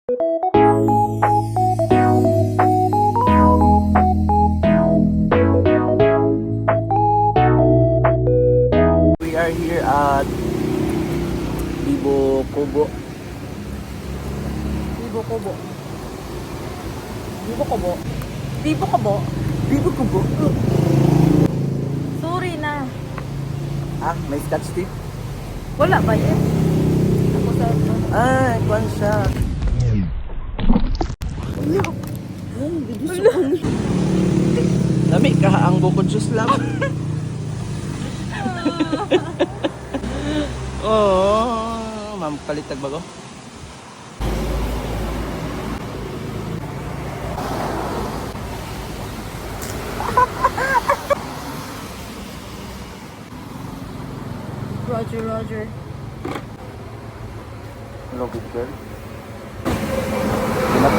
We are here at Bibo Kubo. Bibo Kubo. Bibo Kubo. Bibo Kubo. Bibo Kubo? Sorry na. Ah, may scotch tape? Wala ba yun? Ako sa... Ah, kwan siya. Lami ka ang bukod sus lang. Oh, ma'am, palitag bago. Roger, Roger. Hello, good girl. Pinap.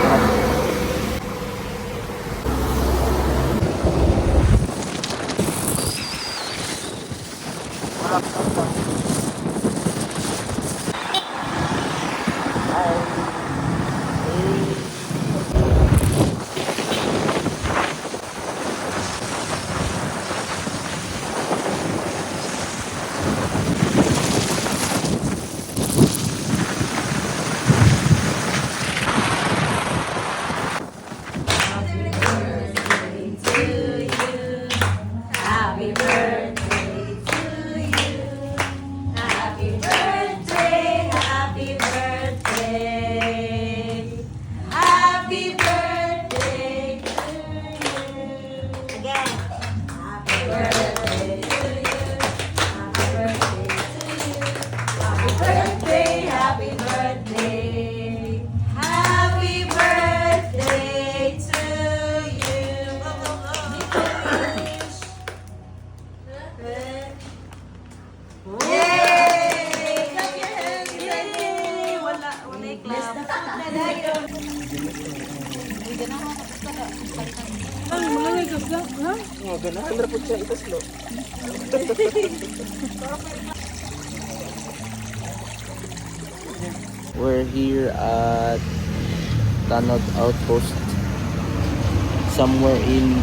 Happy birthday to you. Happy birthday, happy birthday. Happy birthday to you. Again. Happy birthday to you. Happy birthday to you. Happy birthday, happy birthday. Happy birthday to you. Yay! Clap your hands! Yay! Wala i-clap. Ay, mga nag-clap, ha? Oh, ganahan na po siya itaslo. We're here at Tanod Outpost. Somewhere in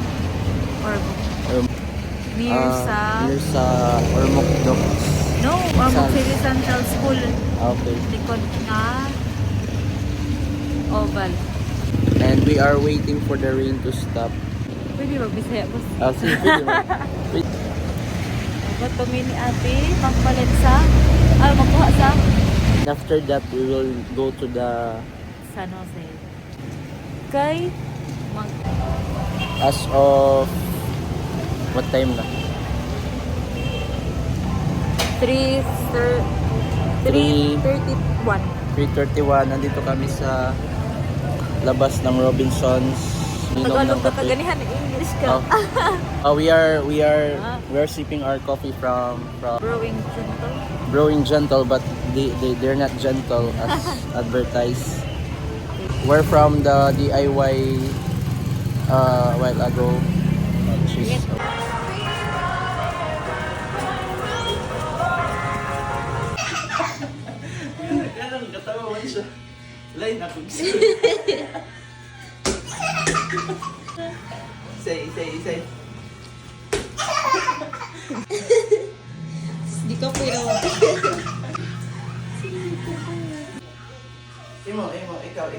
Near sa... near sa Ormoc Docks. No, Ormoc City Central School. Okay. Likod na Oval. And we are waiting for the rain to stop. Pwede mag-bisaya po. Sige, wait. Bato ni ate, magpalit sa... magkuha sa... After that, we will go to the... San Jose. Kay... As of... What time na? 3:31. 3:31. Nandito kami sa labas ng Robinsons. Inom ng Tagalog ka kape. kaganihan, English ka. We are sipping our coffee from Brewing Gentle. Brewing Gentle, but they're not gentle as advertised. We're from the DIY a while ago. She's Ganun, katawa mo siya. Line ako. Say. Di ka pero... Imo, ikaw.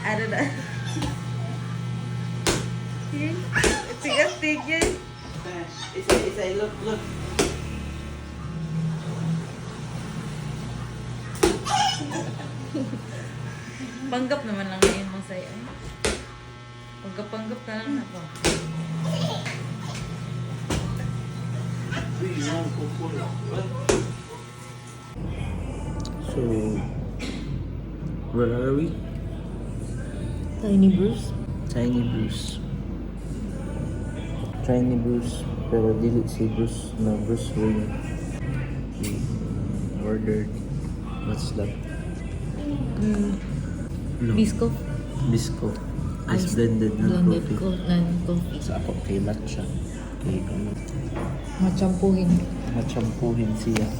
Ano na? Tigas-tig yun. Isa, look. Panggap naman lang ngayon masaya. Panggap ka lang na po. So, where are we? Tiny Bruce. Tiny Bruce, pero dili si Bruce, no, Bruce Wayne. We ordered, what's that? No. Bisco. Ice blended na coffee. Coffee. Sa ako kay matcha. Okay. Machampuhin. Machampuhin siya.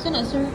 Sana, sir?